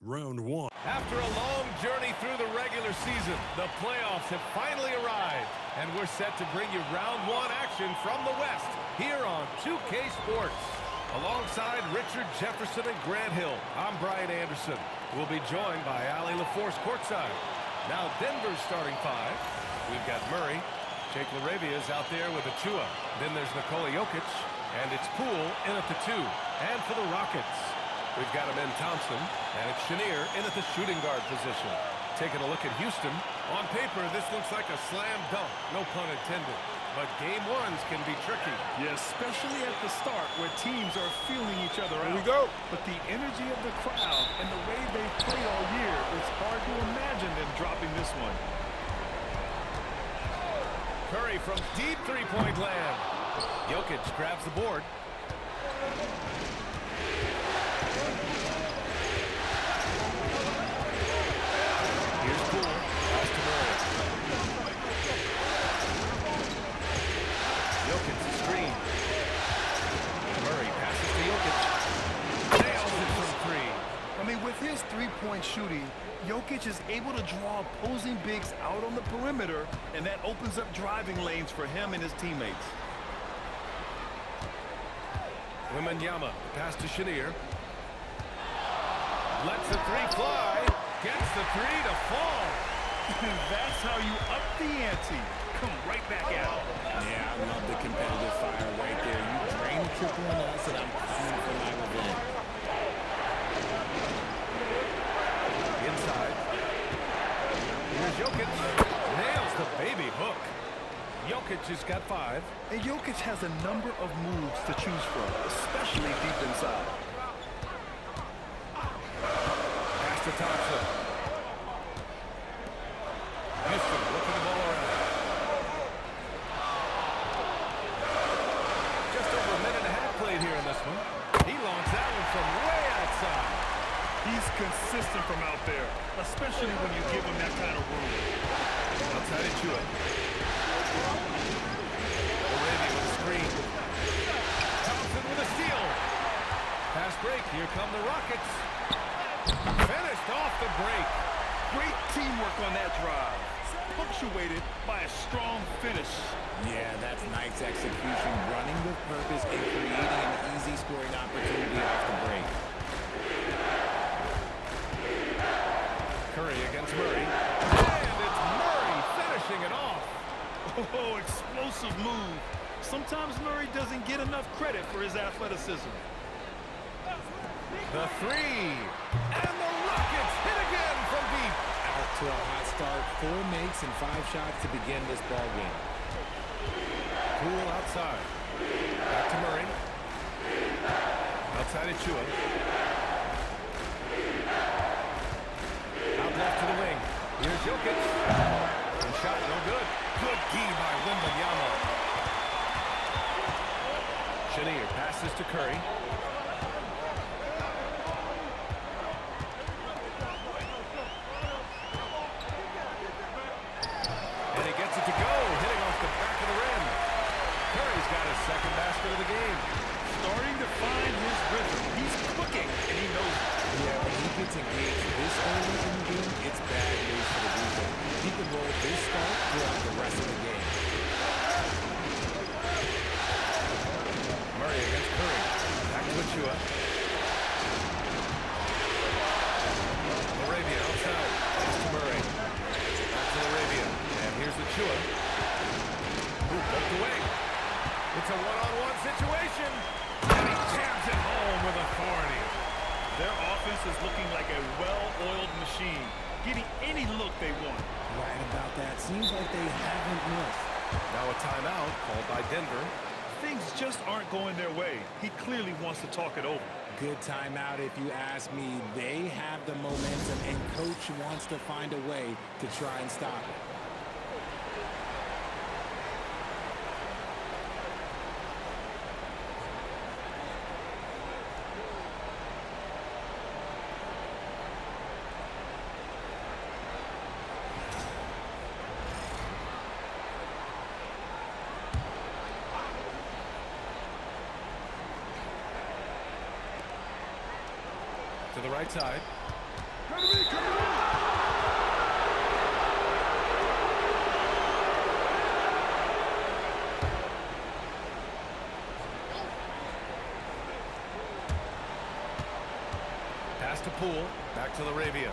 Round one. After a long journey through the regular season, the playoffs have finally arrived, and we're set to bring you round one action from the West here on 2K Sports. Alongside Richard Jefferson and Grant Hill, I'm Brian Anderson. We'll be joined by Allie LaForce courtside. Now Denver's starting five. We've got Murray. Jake LaRavia's out there with Achua. Then there's Nikola Jokic, and it's Poole in at the two. And for the Rockets, we've got Amen Thompson, and it's Chenier in at the shooting guard position. Taking a look at Houston. On paper, this looks like a slam dunk, no pun intended. But game ones can be tricky. Yeah, especially at the start where teams are feeling each other out. Here we go. But the energy of the crowd and the way they've played all year, it's hard to imagine them dropping this one. Curry from deep three-point land. Jokic grabs the board. Here's Poole. Pass to Murray. Jokic the screen. Murray passes to Jokic. Nails it from three. I mean, with his three-point shooting, Jokic is able to draw opposing bigs out on the perimeter, and that opens up driving lanes for him and his teammates. MYNBA, pass to Chenier. Lets the three fly. Gets the three to fall. That's how you up the ante. Come right back out. Yeah, I love the competitive fire right there. You drain the triple on us, and I'm coming for my revenge. Inside. Here's Jokic. Nails the baby hook. Jokic has got five. And Jokic has a number of moves to choose from, especially deep inside. Pass to Thompson. Houston looking the ball around. Just over a minute and a half played here in this one. He launched that one from way outside. He's consistent from out there, especially when you give him that kind of room. Outside Achua. O'Reilly with a screen. Thompson with a steal. Fast break. Here come the Rockets. Finished off the break. Great teamwork on that drive, punctuated by a strong finish. Yeah, that's nice execution, running with purpose and creating an easy scoring opportunity off the break. Curry against Murray. And it's Murray finishing it off. Oh, explosive move. Sometimes Murray doesn't get enough credit for his athleticism. The three. And the Rockets hit again from deep. Out to a hot start, 4 makes and 5 shots to begin this ball game. Poole outside. Back to Murray. Outside Achua. Out left to the wing. Here's Jokic. And shot no good. Good key by MYNBA. Chenier passes to Curry. And he gets it to go, hitting off the back of the rim. Curry's got his second basket of the game. Starting to find his rhythm. He's cooking, and he knows it. Yeah, when he gets engaged this early in the game, it's bad news for the defense. He can roll this start throughout the rest of the game. Murray against Curry. Back to Achua. LaRavia outside. Pass to Murray. Back to LaRavia. And here's Achua. Who poked away. It's a one-on-one situation. And he jams it home with authority. Their offense is looking like a well-oiled machine, getting any look they want. Right about that. Seems like they haven't missed. Now a timeout called by Denver. Things just aren't going their way. He clearly wants to talk it over. Good timeout if you ask me. They have the momentum, and coach wants to find a way to try and stop it. To the right side. Pass to Poole. Back to Laravia.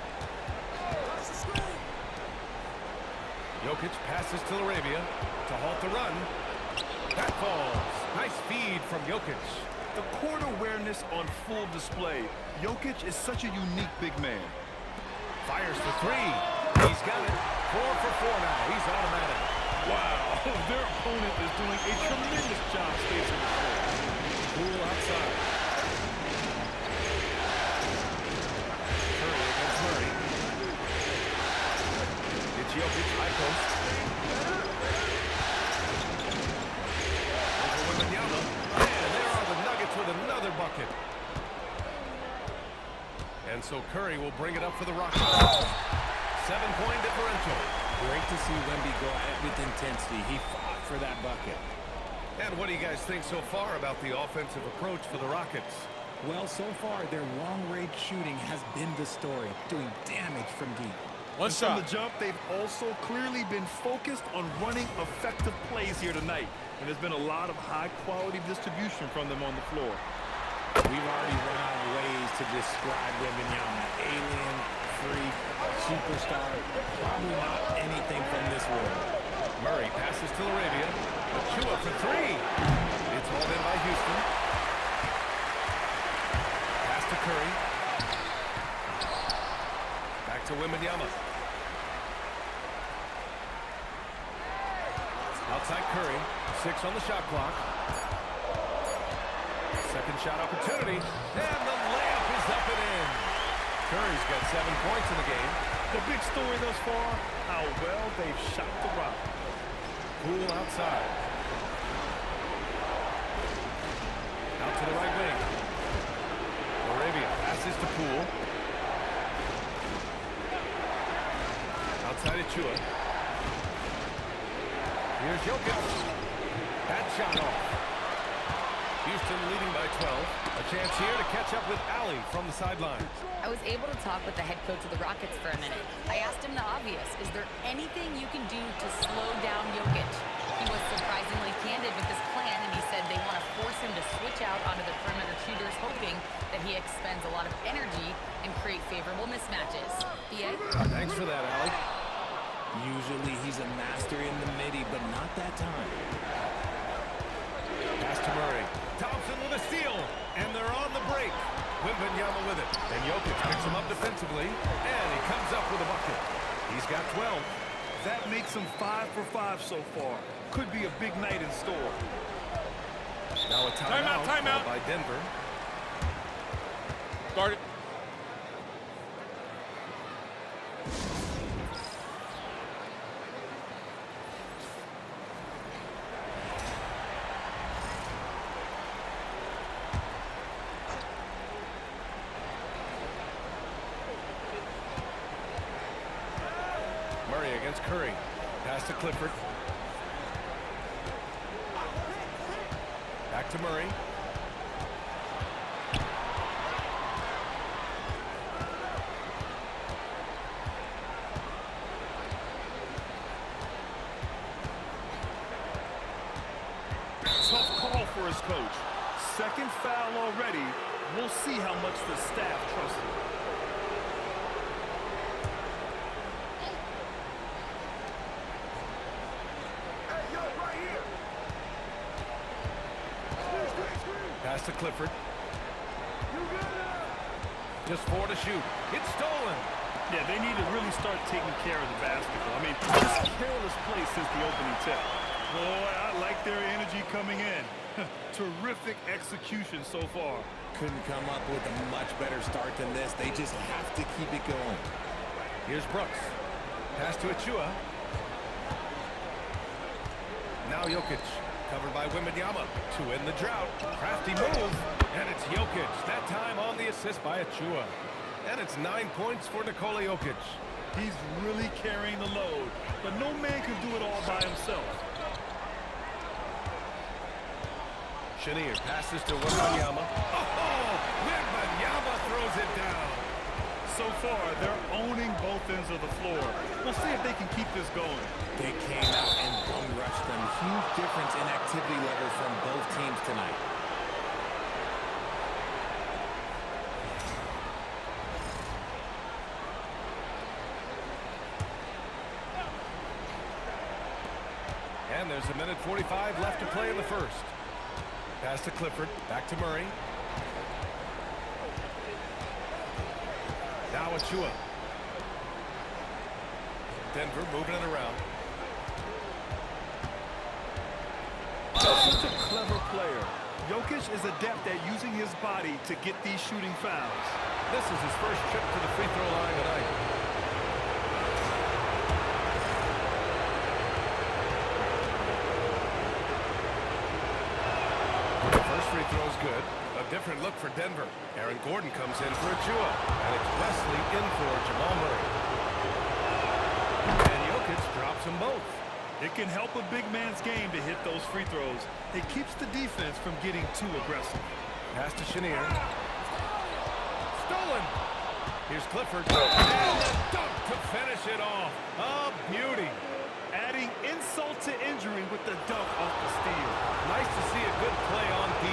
Jokic passes to Laravia to halt the run. That falls. Nice feed from Jokic. The court awareness on full display. Jokic is such a unique big man. Fires for three. He's got it. 4 for 4 now. He's automatic. Wow, their opponent is doing a tremendous job spacing the floor. Poole outside. Curry against Murray. It's Jokic, high post. Over Wembanyama. And there are the Nuggets with another bucket. And so Curry will bring it up for the Rockets. 7-point differential. Great to see Wemby go at it with intensity. He fought for that bucket. And what do you guys think so far about the offensive approach for the Rockets? Well, so far, their long-range shooting has been the story, doing damage from deep. One From shot. the jump, they've also clearly been focused on running effective plays here tonight. And there's been a lot of high-quality distribution from them on the floor. We've already run out of ways to describe Wembanyama. Alien, freak, superstar, probably not anything from this world. Murray passes to Laravia. Achua for three. It's hauled in by Houston. Pass to Curry. Back to Wembanyama. Outside Curry. 6 on the shot clock. Second shot opportunity. And the layup is up and in. Curry's got 7 points in the game. The big story thus far, how well they've shot the rock. Poole outside. Out to the right wing. Laravia passes to Poole. Outside Achua. Here's Jokic. That shot off. Houston leading by 12. A chance here to catch up with Allie from the sideline. I was able to talk with the head coach of the Rockets for a minute. I asked him the obvious. Is there anything you can do to slow down Jokic? He was surprisingly candid with his plan, and he said they want to force him to switch out onto the perimeter shooters, hoping that he expends a lot of energy and create favorable mismatches. BA? Thanks for that, Allie. Usually he's a master in the midi, but not that time. Pass to Murray. Thompson with a steal, and they're on the break. Wembanyama with it, and Jokic picks him up defensively, and he comes up with a bucket. He's got 12. That makes him 5 for 5 so far. Could be a big night in store. Now a timeout, Timeout. by Denver. Guard it. Murray against Curry. Pass to Clifford. Back to Murray. Tough call for his coach. Second foul already. We'll see how much the staff trusts him. Pass to Clifford. Just 4 to shoot. It's stolen. Yeah, they need to really start taking care of the basketball. I mean, just careless play since the opening tip. Boy, I like their energy coming in. Terrific execution so far. Couldn't come up with a much better start than this. They just have to keep it going. Here's Brooks. Pass to Achua. Now Jokic. Covered by Wembanyama to end the drought. Crafty move. And it's Jokic. That time on the assist by Achua. And it's 9 points for Nikola Jokic. He's really carrying the load. But no man can do it all by himself. Chenier passes to Wembanyama. Oh! Wembanyama throws it down. So far, their of the floor. We'll see if they can keep this going. They came out and bum rushed them. Huge difference in activity levels from both teams tonight. And there's a minute 45 left to play in the first. Pass to Clifford, back to Murray. Now Achua. Denver moving it around. Such a clever player. Jokic is adept at using his body to get these shooting fouls. This is his first trip to the free throw line tonight. First free throw is good. A different look for Denver. Aaron Gordon comes in for Achua. And it's Wesley in for Jamal Murray. And Jokic drops them both. It can help a big man's game to hit those free throws. It keeps the defense from getting too aggressive. Pass to Chenier. Stolen. Here's Clifford. And the dunk to finish it off. A beauty. Adding insult to injury with the dunk off the steal. Nice to see a good play on D.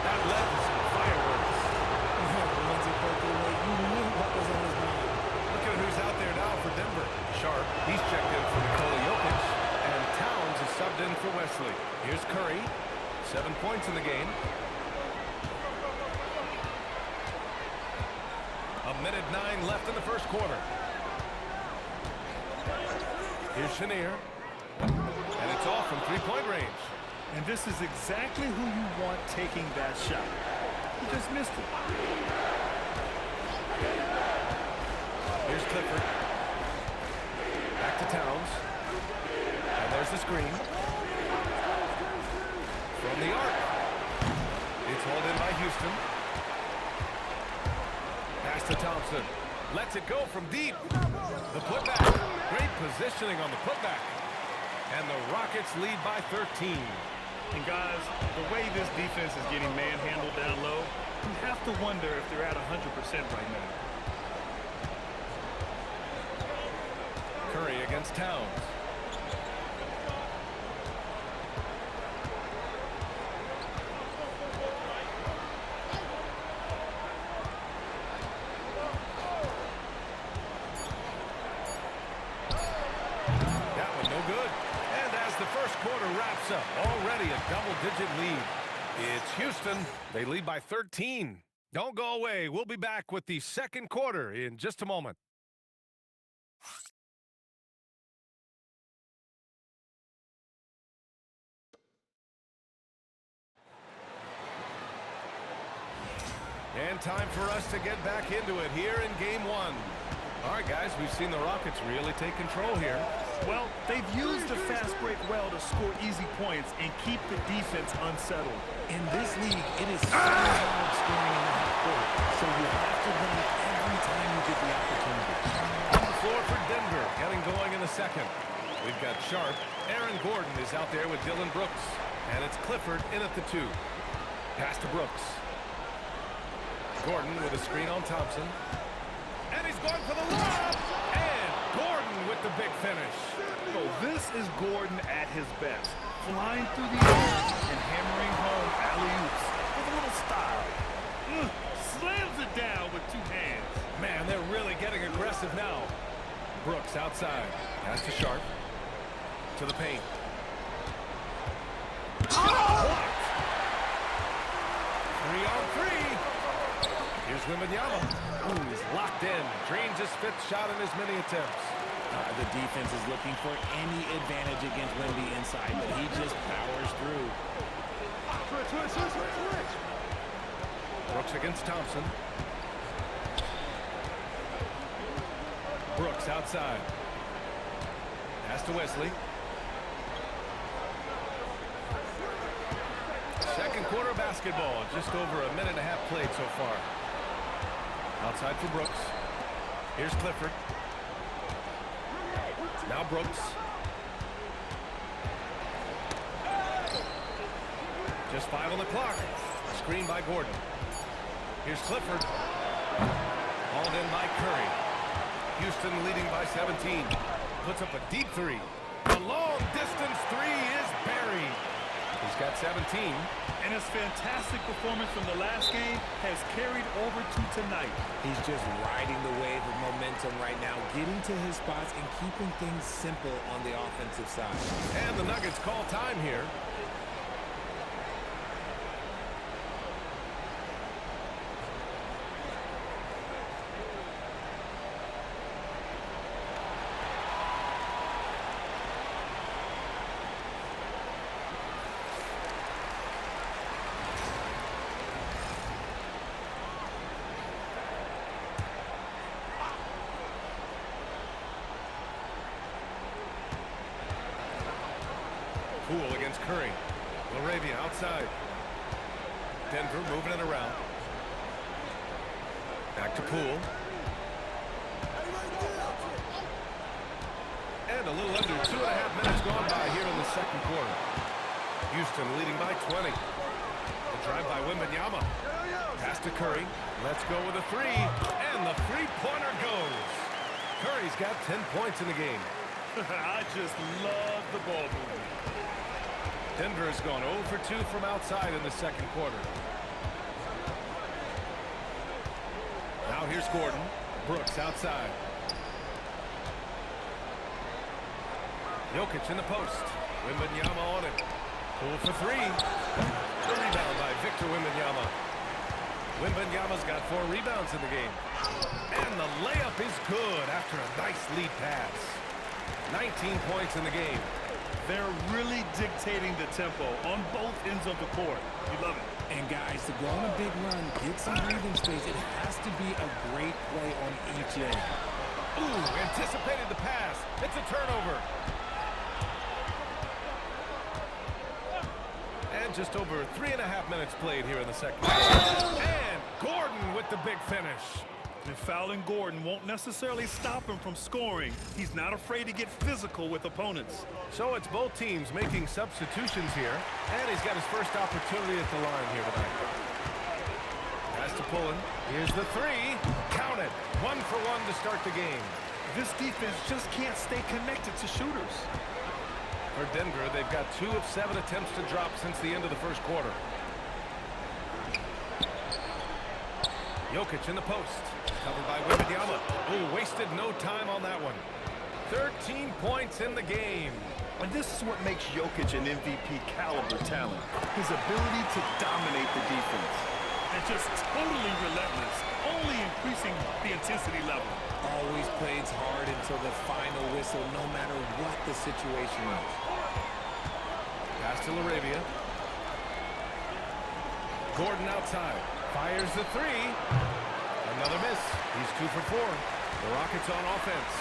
That led to some fireworks. You knew what was on his mind. Look at who's out there now for Denver. Sharp. He's checked in for Nikola Jokic. And Towns is subbed in for Wesley. Here's Curry. 7 points in the game. A minute 9 left in the first quarter. Here's Chenier. And it's off from three-point range. And this is exactly who you want taking that shot. He just missed it. Here's Clifford. Back to Towns. And there's the screen. From the arc. It's hauled in by Houston. Pass to Thompson. Lets it go from deep. The putback. Great positioning on the putback. And the Rockets lead by 13. And guys, the way this defense is getting manhandled down low, you have to wonder if they're at 100% right now. Curry against Towns. That one no good. And as the first quarter wraps up, already a double-digit lead. It's Houston. They lead by 13. Don't go away. We'll be back with the second quarter in just a moment. And time for us to get back into it here in game one. All right, guys, we've seen the Rockets really take control here. Well, they've used the fast break well to score easy points and keep the defense unsettled. In this league, it is so hard scoring in the half court, so you have to run it every time you get the opportunity. On the floor for Denver, getting going in the second. We've got Sharp. Aaron Gordon is out there with Dylan Brooks. And it's Clifford in at the 2. Pass to Brooks. Gordon with a screen on Thompson. And he's going for the lob. And Gordon with the big finish. Oh, this is Gordon at his best. Flying through the air and hammering home alley-oops with a little style. Slams it down with 2 hands. Man, they're really getting aggressive now. Brooks outside. Pass to Sharp. To the paint. Oh! 3-on-3. Here's Wembanyama. Ooh, he's locked in. Drains his 5th shot in as many attempts. The defense is looking for any advantage against Wemby inside, but he just powers through. Brooks against Thompson. Brooks outside. Pass to Wesley. Second quarter basketball. Just over a minute and a half played so far. Outside for Brooks. Here's Clifford. Now Brooks. Just 5 on the clock. Screen by Gordon. Here's Clifford. Hauled in by Curry. Houston leading by 17. Puts up a deep three. The long distance three is buried. He's got 17. And his fantastic performance from the last game has carried over to tonight. He's just riding the wave of momentum right now, getting to his spots and keeping things simple on the offensive side. And the Nuggets call time here. Poole against Curry. Laravia outside. Denver moving it around. Back to Poole. And a little under 2.5 minutes gone by here in the second quarter. Houston leading by 20. The drive by MYNBA. Pass to Curry. Let's go with a three. And the three-pointer goes. Curry's got 10 points in the game. I just love the ball movement. Denver has gone 0 for 2 from outside in the second quarter. Now here's Gordon. Brooks outside. Jokic in the post. MYNBA on it. Poole for three. The rebound by Victor MYNBA. MYNBA's got 4 rebounds in the game. And the layup is good after a nice lead pass. 19 points in the game. They're really dictating the tempo on both ends of the court. You love it. And guys, to go on a big run, get some breathing space, it has to be a great play on each end. Ooh, anticipated the pass. It's a turnover. And just over 3.5 minutes played here in the second quarter. And Gordon with the big finish. And fouling Gordon won't necessarily stop him from scoring. He's not afraid to get physical with opponents. So it's both teams making substitutions here. And he's got his first opportunity at the line here tonight. Pass to Pullen. Here's the three. Count it. 1 for 1 to start the game. This defense just can't stay connected to shooters. For Denver, they've got 2 of 7 attempts to drop since the end of the first quarter. Jokic in the post. Covered by MYNBA. Ooh, wasted no time on that one. 13 points in the game. And this is what makes Jokic an MVP caliber talent. His ability to dominate the defense. And just totally relentless, only increasing the intensity level. Always plays hard until the final whistle, no matter what the situation is. Pass to Laravia. Gordon outside. Fires the three. Another miss. He's 2 for 4. The Rockets on offense.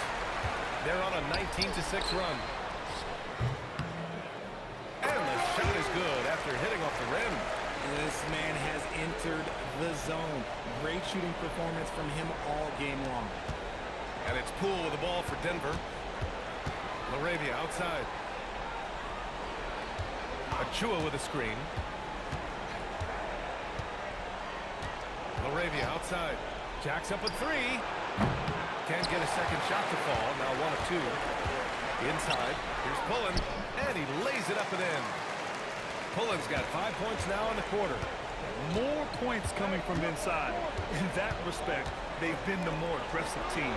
They're on a 19-6 run. And the shot is good after hitting off the rim. This man has entered the zone. Great shooting performance from him all game long. And it's Poole with the ball for Denver. Laravia outside. Achua with a screen. Laravia outside. Jacks up a three. Can't get a second shot to fall. Now 1 of 2. Inside. Here's Pullen. And he lays it up and in. Pullen's got 5 points now in the quarter. More points coming from inside. In that respect, they've been the more aggressive team.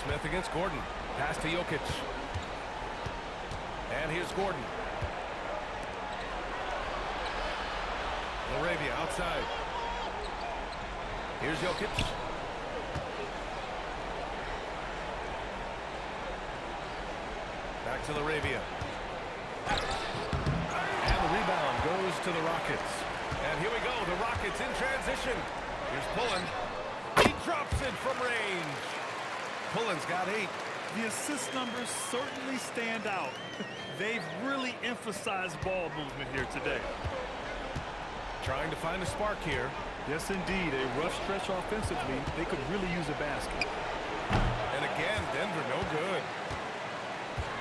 Smith against Gordon. Pass to Jokic. And here's Gordon. Laravia outside. Here's Jokic. Back to Laravia. And the rebound goes to the Rockets. And here we go, the Rockets in transition. Here's Pullen. He drops it from range. Pullen's got 8. The assist numbers certainly stand out. They've really emphasized ball movement here today. Trying to find a spark here. Yes, indeed. A rough stretch offensively. They could really use a basket. And again, Denver no good.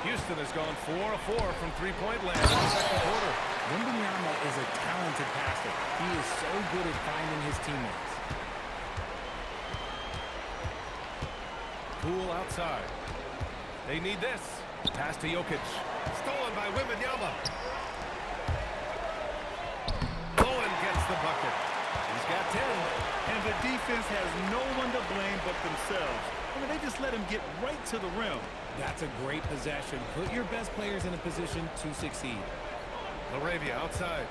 Houston has gone 4 of 4 from three-point land in the second quarter. MYNBA is a talented passer. He is so good at finding his teammates. Poole outside. They need this. Pass to Jokic. Stolen by MYNBA. Bowen gets the bucket. He's got 10. And the defense has no one to blame but themselves. I mean, they just let him get right to the rim. That's a great possession. Put your best players in a position to succeed. LaRavia outside.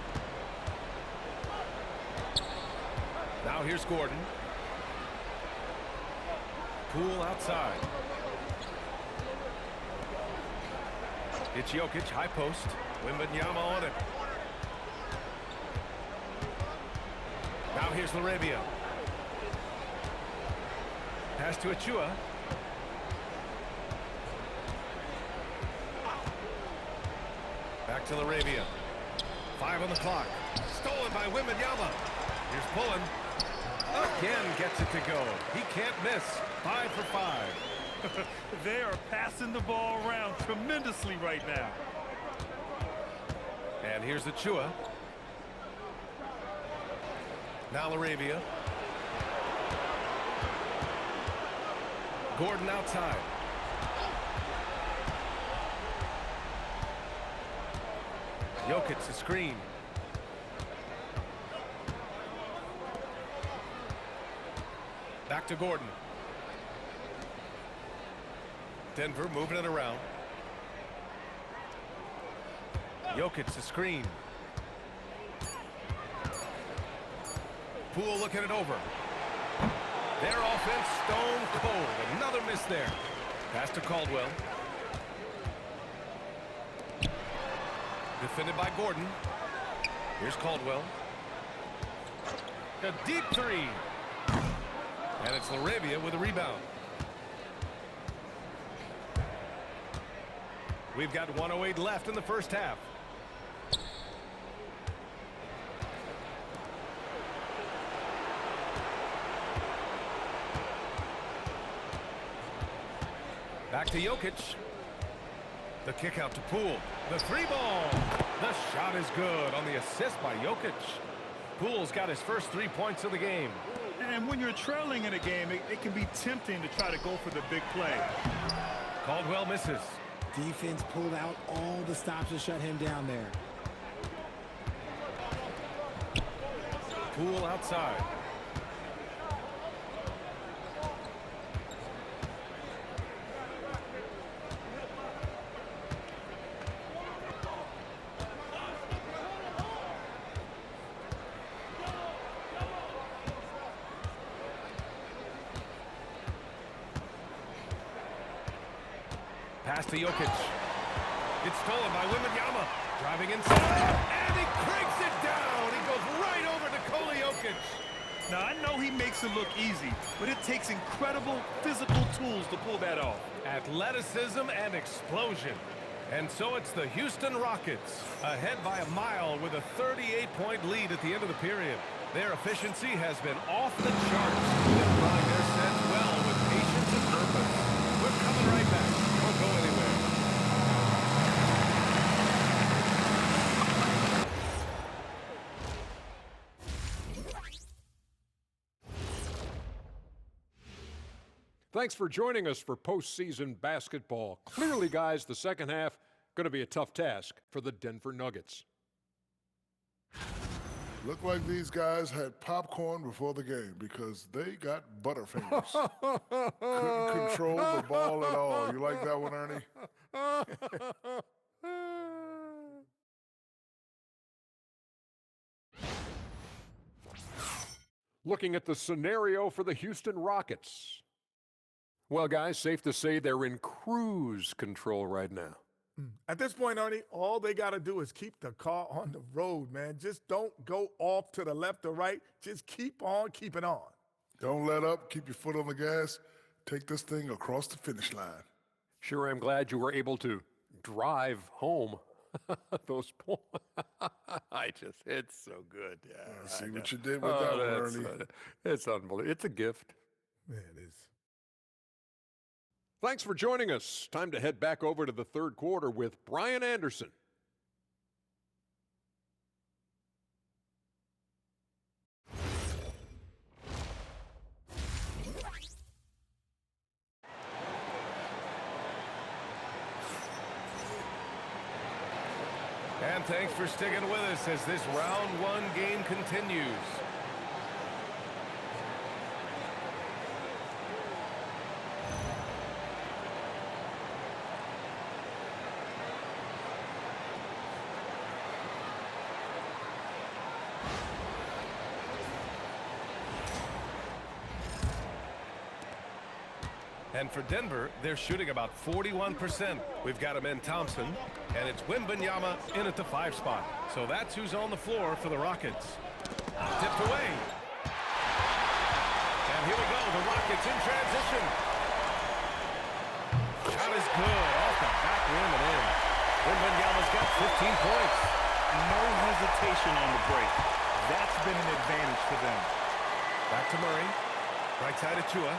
Now here's Gordon. Poole outside. It's Jokic, high post. MYNBA on it. Now here's LaRavia. Pass to Achua. Back to LaRavia. 5 on the clock. Stolen by MYNBA. Here's Pullen. Again gets it to go. He can't miss. 5 for 5. They are passing the ball around tremendously right now. And here's Achua. Now LaRavia. Gordon outside. Jokic, the screen. Back to Gordon. Denver moving it around. Jokic, the screen. Poole looking it over. Their offense stone cold. Another miss there. Pass to Caldwell. Defended by Gordon. Here's Caldwell. A deep three. And it's LaRavia with a rebound. We've got 1:08 left in the first half. Back to Jokic. The kick out to Poole. The three ball. The shot is good on the assist by Jokic. Poole's got his first 3 points of the game. And when you're trailing in a game, it can be tempting to try to go for the big play. Caldwell misses. Defense pulled out all the stops to shut him down there. Poole outside. Pass to Jokic. It's stolen by MYNBA. Driving inside. And he cranks it down. He goes right over to Jokic. Now, I know he makes it look easy, but it takes incredible physical tools to pull that off. Athleticism and explosion. And so it's the Houston Rockets, ahead by a mile with a 38-point lead at the end of the period. Their efficiency has been off the charts. They're running their sets well with patience and purpose. We're coming right back. Don't go anywhere. Thanks for joining us for postseason basketball. Clearly, guys, the second half going to be a tough task for the Denver Nuggets. Looked like these guys had popcorn before the game because they got butterfingers. Couldn't control the ball at all. You like that one, Ernie? Looking at the scenario for the Houston Rockets. Well, guys, safe to say they're in cruise control right now. At this point, Ernie, all they got to do is keep the car on the road, man. Just don't go off to the left or right. Just keep on keeping on. Don't let up. Keep your foot on the gas. Take this thing across the finish line. Sure, I'm glad you were able to drive home. Those points. It's so good. Yeah. See what you did with that one, Ernie. It's unbelievable. It's a gift. Yeah, it is. Thanks for joining us. Time to head back over to the third quarter with Brian Anderson. thanks for sticking with us as this round one game continues. And for Denver, they're shooting about 41%. We've got him in Thompson, and it's MYNBA in at the 5 spot. So that's who's on the floor for the Rockets. Tipped away. And here we go, the Rockets in transition. Shot is good, off the back rim and in. MYNBA's got 15 points. No hesitation on the break. That's been an advantage for them. Back to Murray. Right side of Chua.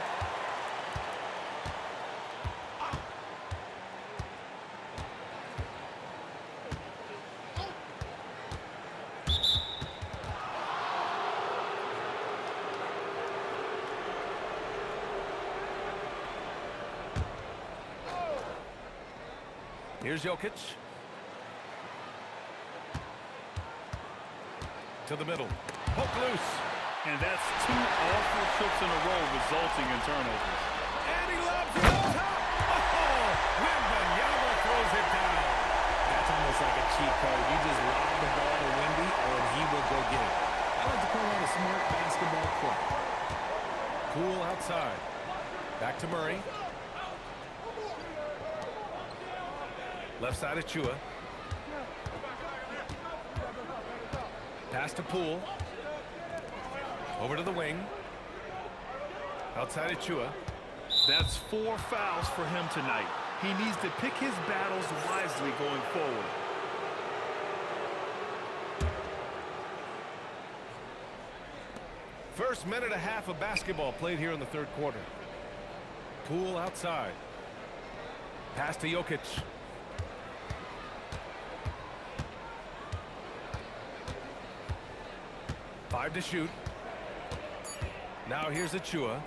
Here's Jokic. To the middle. Poke loose. And that's 2 awful trips in a row resulting in turnovers. And he lobs it up top. Oh! MYNBA throws it down. That's almost like a cheat code. You just lob the ball to Wemby, and he will go get it. I like to call that a smart basketball play. Poole outside. Back to Murray. Left side of Chua. Pass to Poole. Over to the wing. Outside of Chua. That's 4 fouls for him tonight. He needs to pick his battles wisely going forward. First minute and a half of basketball played here in the third quarter. Poole outside. Pass to Jokic. Five to shoot. Now here's Achua.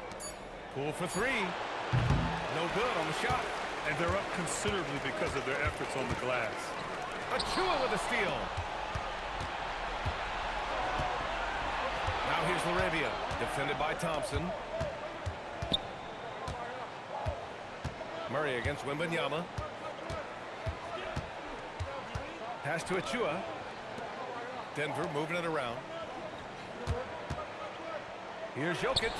Poole for 3. No good on the shot. And they're up considerably because of their efforts on the glass. Achua with a steal. Now here's Laravia. Defended by Thompson. Murray against MYNBA. Pass to Achua. Denver moving it around. Here's Jokic.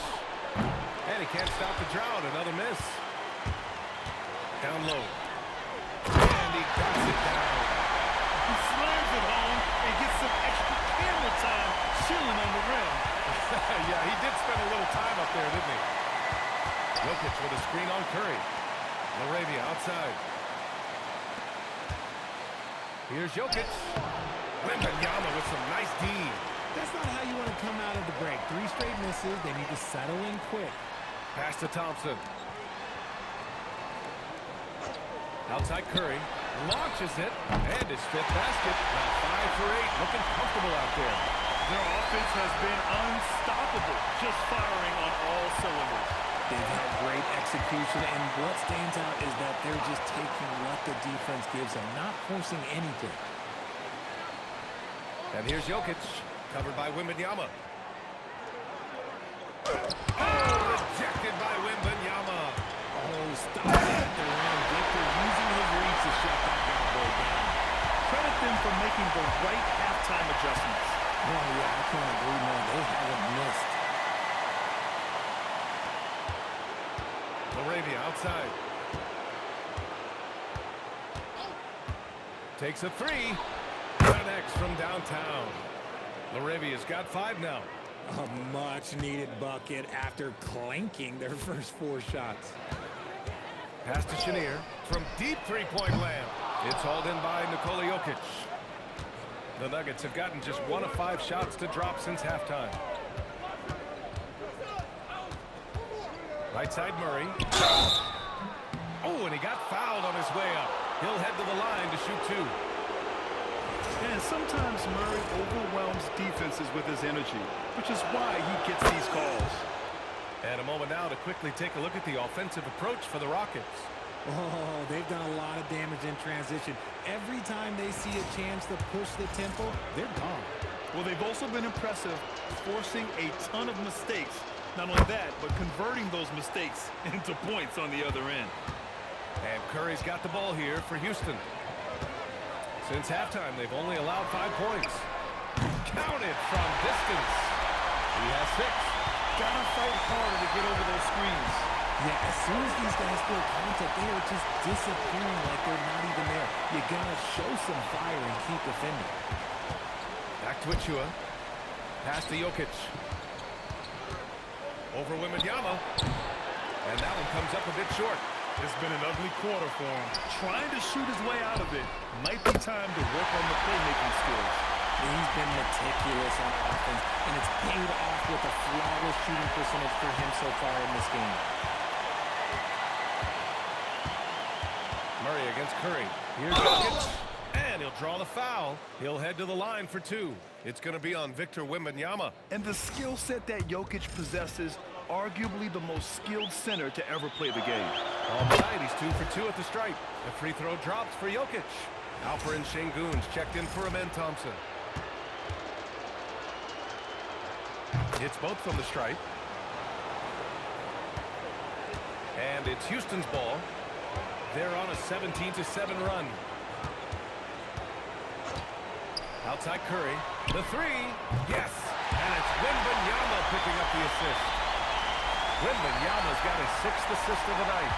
And he can't stop the drought. Another miss. Down low. And he ducks it down. He slams it home and gets some extra camera time chilling on the rim. Yeah, he did spend a little time up there, didn't he? Jokic with a screen on Curry. Laravia outside. Here's Jokic. MYNBA with some nice D. That's not how you want to come out of the break. 3 straight misses. They need to settle in quick. Pass to Thompson. Outside Curry. Launches it. And his 5th basket. Now 5 for 8. Looking comfortable out there. Their offense has been unstoppable. Just firing on all cylinders. They've had great execution, and what stands out is that they're just taking what the defense gives them, not forcing anything. And here's Jokic. Covered by MYNBA. Oh, rejected by MYNBA. Oh, stop it at the rim. Victor using his reach to shut that bad boy down. Credit them for making the right halftime adjustments. Oh, yeah, I can't agree more. They haven't missed. Laravia outside. Takes a 3. Connects from downtown. Laravia's got 5 now. A much-needed bucket after clanking their first 4 shots. Pass to Chenier from deep 3-point land. It's hauled in by Nikola Jokic. The Nuggets have gotten just 1 of 5 shots to drop since halftime. Right side Murray. Oh, and he got fouled on his way up. He'll head to the line to shoot 2. And sometimes Murray overwhelms defenses with his energy, which is why he gets these calls. And a moment now to quickly take a look at the offensive approach for the Rockets. Oh, they've done a lot of damage in transition. Every time they see a chance to push the tempo, they're gone. Well, they've also been impressive, forcing a ton of mistakes. Not only that, but converting those mistakes into points on the other end. And Curry's got the ball here for Houston. Since halftime, they've only allowed 5 points. Counted from distance. He has 6. Gotta fight harder to get over those screens. Yeah, as soon as these guys feel contact, they are just disappearing like they're not even there. You gotta show some fire and keep defending. Back to Achua. Pass to Jokic. Over MYNBA. And that one comes up a bit short. It's been an ugly quarter for him. Trying to shoot his way out of it. Might be time to work on the playmaking skills. He's been meticulous on offense, and it's paid off with a flawless shooting percentage for him so far in this game. Murray against Curry. Here's Jokic. And he'll draw the foul. He'll head to the line for 2. It's going to be on Victor Wembanyama. And the skill set that Jokic possesses, arguably the most skilled center to ever play the game. All night, he's 2 for 2 at the stripe. The free throw drops for Jokic. Alperen Şengün's checked in for Amen Thompson. Hits both from the stripe. And it's Houston's ball. They're on a 17-7 run. Outside Curry. The 3. Yes! And it's Wembanyama picking up the assist. Wembanyama's got his 6th assist of the night.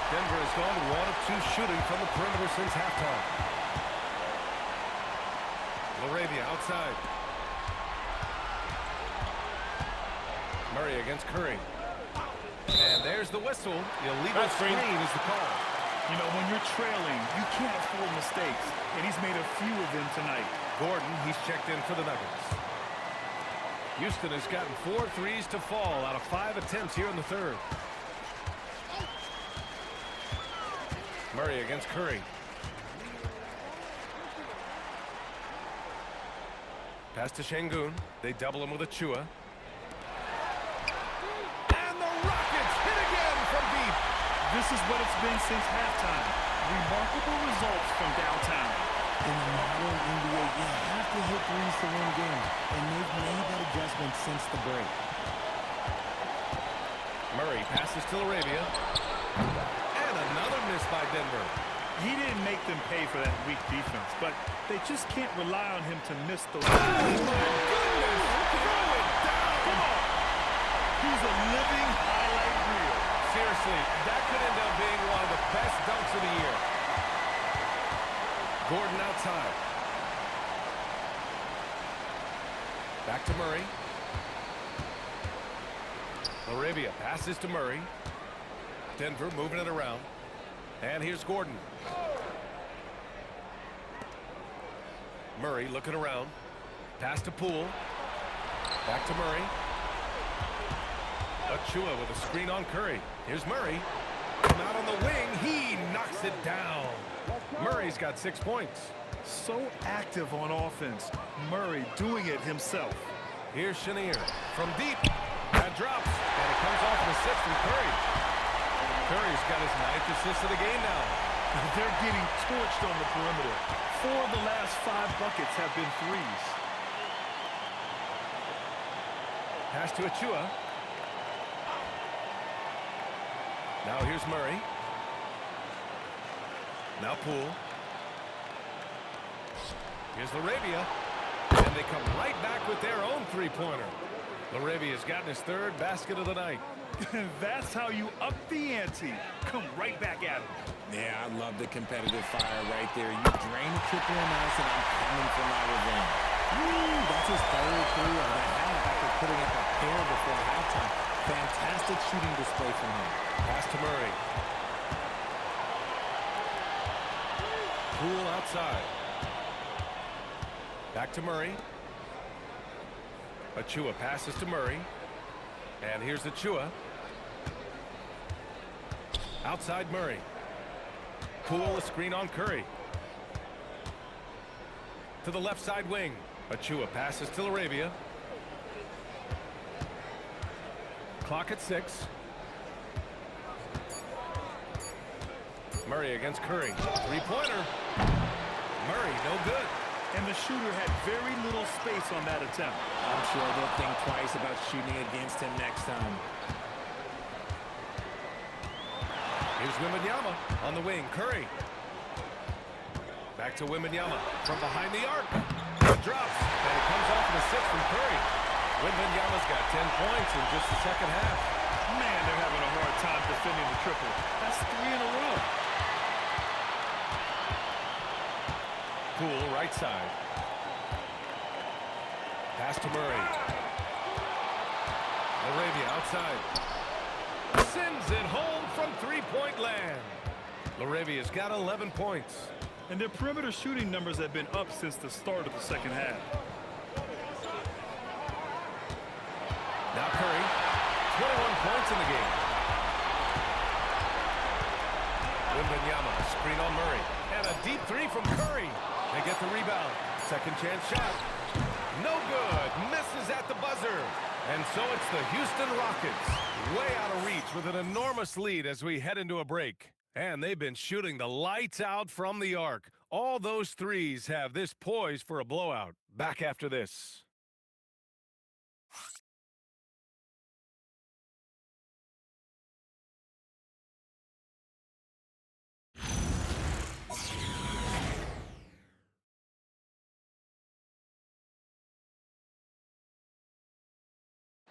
Denver has gone 1 of 2 shooting from the perimeter since halftime. Laravia outside. Murray against Curry. And there's the whistle. Illegal screen is the call. You know, when you're trailing, you can't afford mistakes. And he's made a few of them tonight. Gordon, he's checked in for the Nuggets. Houston has gotten 4 threes to fall out of 5 attempts here in the third. Murray against Curry. Pass to Şengün. They double him with Achua. And the Rockets hit again from deep. This is what it's been since halftime. Remarkable results from downtown. In the modern NBA, you have to hit threes to win games, and they've made that adjustment since the break. Murray passes to Laravia. And another miss by Denver. He didn't make them pay for that weak defense, but they just can't rely on him to miss those. Oh, my goodness! Throw it down! Come on! He's a living highlight reel. Seriously, that could end up being one of the best dunks of the year. Gordon outside. Back to Murray. Laravia passes to Murray. Denver moving it around. And here's Gordon. Murray looking around. Pass to Poole. Back to Murray. Achua with a screen on Curry. Here's Murray. Come out on the wing. He knocks it down. Murray's got 6 points. So active on offense. Murray doing it himself. Here's Chenier from deep. That drops. And it comes off an assist from Curry. Curry's got his 9th assist of the game now. They're getting torched on the perimeter. 4 of the last 5 buckets have been threes. Pass to Achua. Now here's Murray. Now Poole. Here's Laravia. And they come right back with their own three-pointer. Laravia's gotten his 3rd basket of the night. That's how you up the ante. Come right back at him. Yeah, I love the competitive fire right there. You drain a triple and ice, and I'm coming for my revenge. That's his 3rd 3 of the half after putting up a pair before halftime. Fantastic shooting display from him. Pass to Murray. Poole outside. Back to Murray. Achua passes to Murray. And here's Achua. Outside Murray. Poole a screen on Curry. To the left side wing. Achua passes to Laravia. Clock at 6. Murray against Curry. Three-pointer. Murray, no good. And the shooter had very little space on that attempt. I'm sure they'll think twice about shooting against him next time. Here's Wembanyama on the wing. Curry. Back to Wembanyama from behind the arc. It drops, and it comes off an assist from Curry. Wembanyama's got 10 points in just the second half. Man, they're having a hard time defending the triple. That's 3 in a row. Poole, right side. Pass to Murray. Laravia outside. Sends it home from three-point land. Laravia's got 11 points. And their perimeter shooting numbers have been up since the start of the second half. Now Curry, 21 points in the game. Wembanyama, screen on Murray. And a deep three from Curry. They get the rebound. Second chance shot. No good. Misses at the buzzer. And so it's the Houston Rockets. Way out of reach with an enormous lead as we head into a break. And they've been shooting the lights out from the arc. All those threes have this poised for a blowout. Back after this.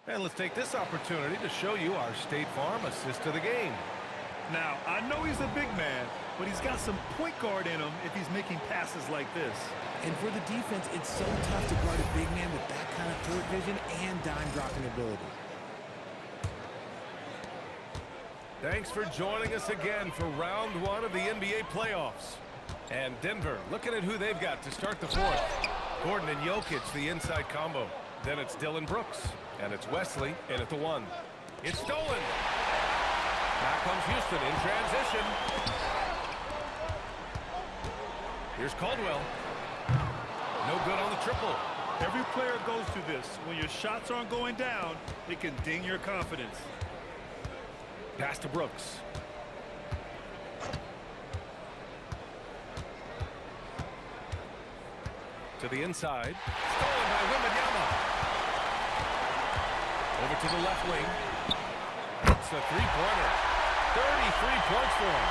And let's take this opportunity to show you our State Farm assist to the game. Now, I know he's a big man, but he's got some point guard in him if he's making passes like this. And for the defense, it's so tough to guard a big man with that kind of court vision and dime-dropping ability. Thanks for joining us again for round one of the NBA playoffs. And Denver looking at who they've got to start the fourth. Gordon and Jokic, the inside combo. Then it's Dillon Brooks. And it's Wesley in at the one. It's stolen. Back comes Houston in transition. Here's Caldwell. No good on the triple. Every player goes through this. When your shots aren't going down, it can ding your confidence. Pass to Brooks. To the inside. Stolen by Wembanyama. Over to the left wing. It's a three-pointer. 33 points for him.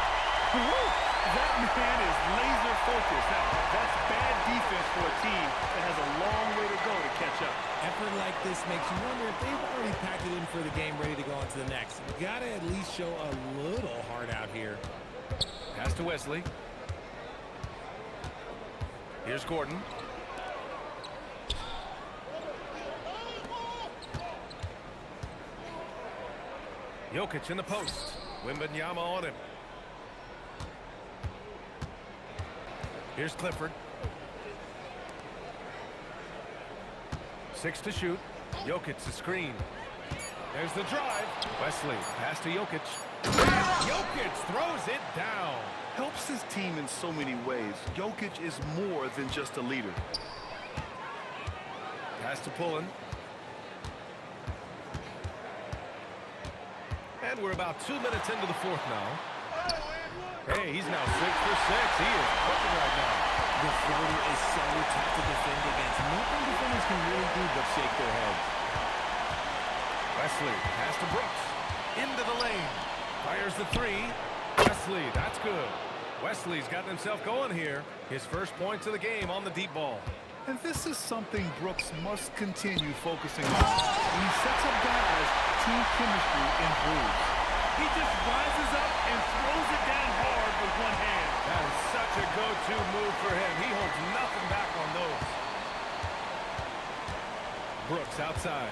That man is laser focused. Now, that's bad defense for a team that has a long way to go to catch up. Effort like this makes you wonder if they've already packed it in for the game, ready to go on to the next. Gotta at least show a little heart out here. Pass to Wesley. Here's Gordon. Jokic in the post. Wembanyama on him. Here's Clifford. 6 to shoot. Jokic the screen. There's the drive. Wesley, pass to Jokic. Jokic throws it down. Helps his team in so many ways. Jokic is more than just a leader. Pass to Pullen. And we're about 2 minutes into the fourth now. Hey, he's now 6 for 6. He is cooking right now. The floater is so tough to defend against. Nothing defenders can really do but shake their heads. Wesley, pass to Brooks. Into the lane. Fires the three. Wesley, that's good. Wesley's gotten himself going here. His first points of the game on the deep ball. And this is something Brooks must continue focusing on. When he sets up guys, team chemistry improves. He just rises up and throws it down hard with one hand. That is such a go-to move for him. He holds nothing back on those. Brooks outside.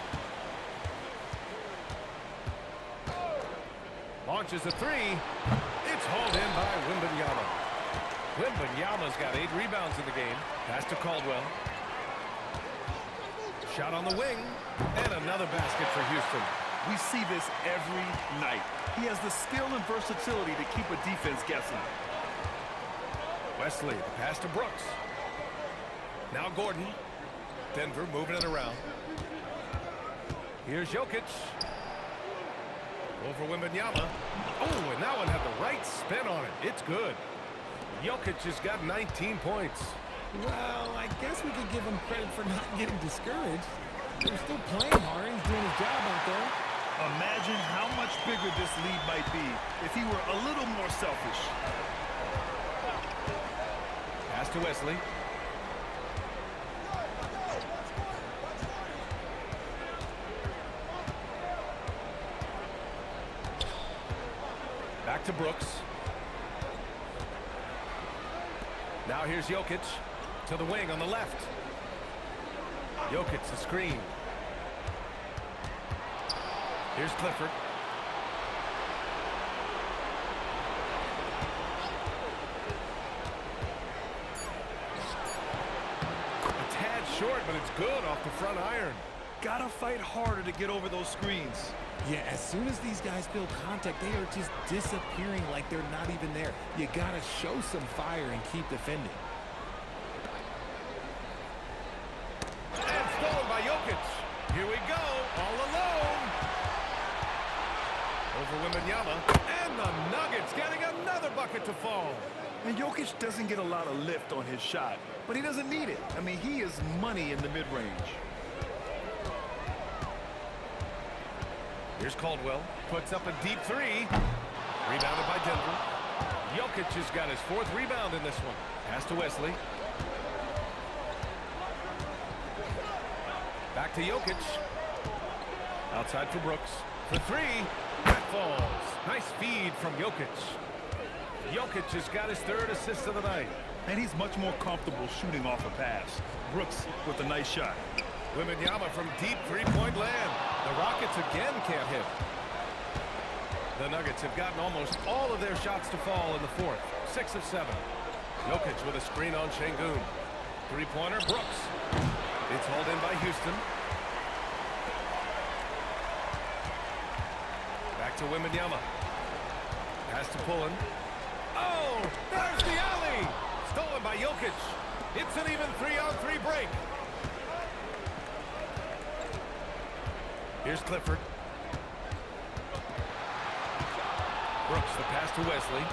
Launches a three. It's hauled in by Wembanyama. Wembanyama's got 8 rebounds in the game. Pass to Caldwell. Shot on the wing. And another basket for Houston. We see this every night. He has the skill and versatility to keep a defense guessing. Wesley, pass to Brooks. Now Gordon. Denver moving it around. Here's Jokic. Over Wembanyama. Oh, and that one had the right spin on it. It's good. Jokic has got 19 points. Well, I guess we could give him credit for not getting discouraged. They're still playing hard. He's doing his job out there. Imagine how much bigger this lead might be if he were a little more selfish. Pass to Wesley. Back to Brooks. Now here's Jokic to the wing on the left. Jokic the screen. Here's Clifford. A tad short, but it's good off the front iron. Gotta fight harder to get over those screens. Yeah, as soon as these guys feel contact, they are just disappearing like they're not even there. You gotta show some fire and keep defending. And stolen by Jokic. Here we go, all alone. Over Wembanyama. And the Nuggets getting another bucket to fall. And Jokic doesn't get a lot of lift on his shot, but he doesn't need it. I mean, he is money in the mid-range. Here's Caldwell. Puts up a deep three. Rebounded by Denver. Jokic has got his 4th rebound in this one. Pass to Wesley. Back to Jokic. Outside for Brooks. For 3. That falls. Nice feed from Jokic. Jokic has got his 3rd assist of the night. And he's much more comfortable shooting off a pass. Brooks with a nice shot. Wembanyama from deep three-point land. The Rockets again can't hit. The Nuggets have gotten almost all of their shots to fall in the 4th. 6 of 7. Jokic with a screen on Şengün. Three-pointer, Brooks. It's hauled in by Houston. Back to Wembanyama. Pass to Pullen. Oh, there's the alley. Stolen by Jokic. It's an even 3-on-3 break. Here's Clifford. Brooks, the pass to Wesley.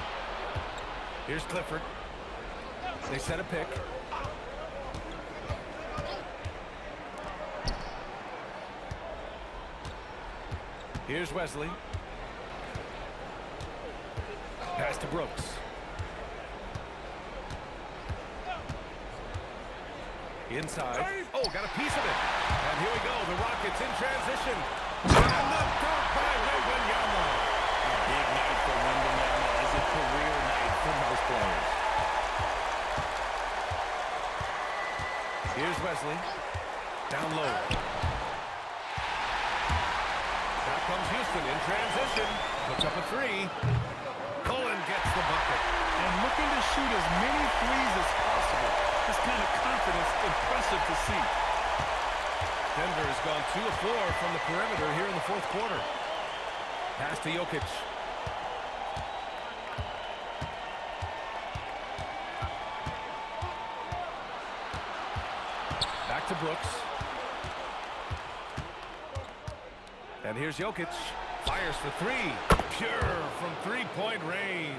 Here's Clifford. They set a pick. Here's Wesley. Pass to Brooks. Inside. Oh, got a piece of it. And here we go. The Rockets in transition. And the dunk by Wembanyama. A big night for Wembanyama is a career night for most players. Here's Wesley. Down low. Back comes Houston in transition. Puts up a 3. Pullen gets the bucket. And looking to shoot as many threes as possible. This kind of confidence, impressive to see. Denver has gone 2 of 4 from the perimeter here in the 4th quarter. Pass to Jokic. Back to Brooks. And here's Jokic. Fires for 3. Pure from 3-point range.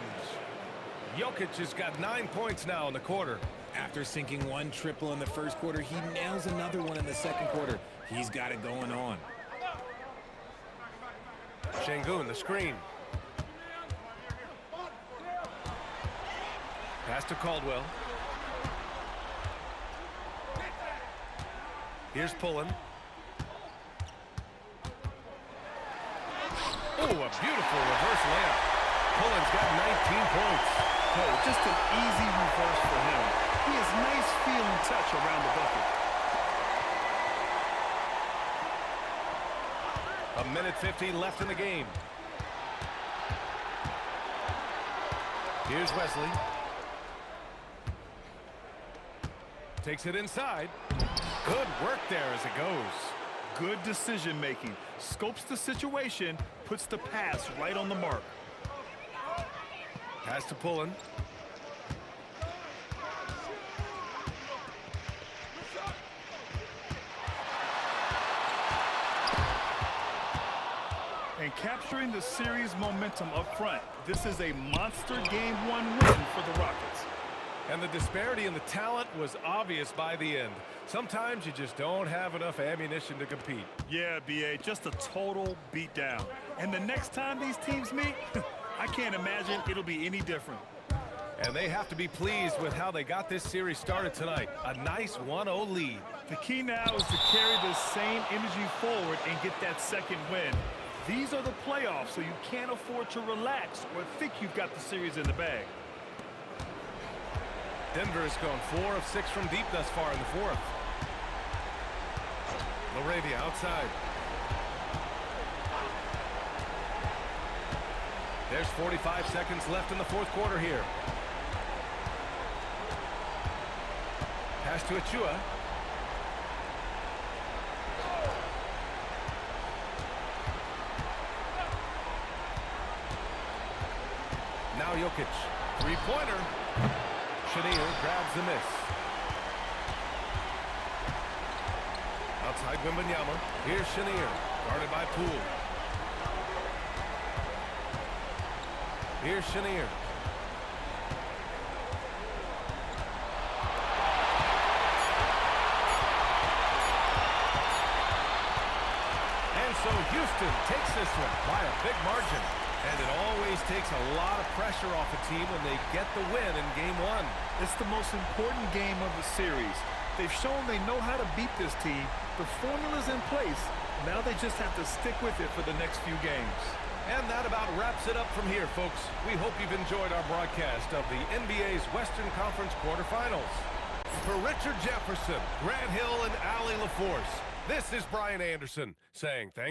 Jokic has got 9 points now in the quarter. After sinking 1 triple in the 1st quarter, he nails another one in the 2nd quarter. He's got it going on. Şengün, the screen. Pass to Caldwell. Here's Pullen. Oh, a beautiful reverse layup. Pullen's got 19 points. Oh, just an easy reverse for him. He has nice feel and touch around the bucket. A minute 15 left in the game. Here's Wesley. Takes it inside. Good work there as it goes. Good decision making. Scopes the situation, puts the pass right on the mark. Pass to Pullen. and capturing the series momentum up front. This is a monster Game 1 win for the Rockets. And the disparity in the talent was obvious by the end. Sometimes you just don't have enough ammunition to compete. Yeah, B.A., just a total beatdown. And the next time these teams meet, I can't imagine it'll be any different. And they have to be pleased with how they got this series started tonight. A nice 1-0 lead. The key now is to carry this same energy forward and get that second win. These are the playoffs, so you can't afford to relax or think you've got the series in the bag. Denver has gone 4 of 6 from deep thus far in the fourth. Laravia outside. There's 45 seconds left in the fourth quarter here. Pass to Achua. Now Jokic. Three-pointer. Chenier grabs the miss. Outside Wembanyama. Here's Chenier. Guarded by Poole. Here's Chenier. And so Houston takes this one by a big margin. And it always takes a lot of pressure off a team when they get the win in Game 1. It's the most important game of the series. They've shown they know how to beat this team. The formula's in place. Now they just have to stick with it for the next few games. And that about wraps it up from here, folks. We hope you've enjoyed our broadcast of the NBA's Western Conference quarterfinals. For Richard Jefferson, Grant Hill, and Allie LaForce, this is Brian Anderson saying thanks.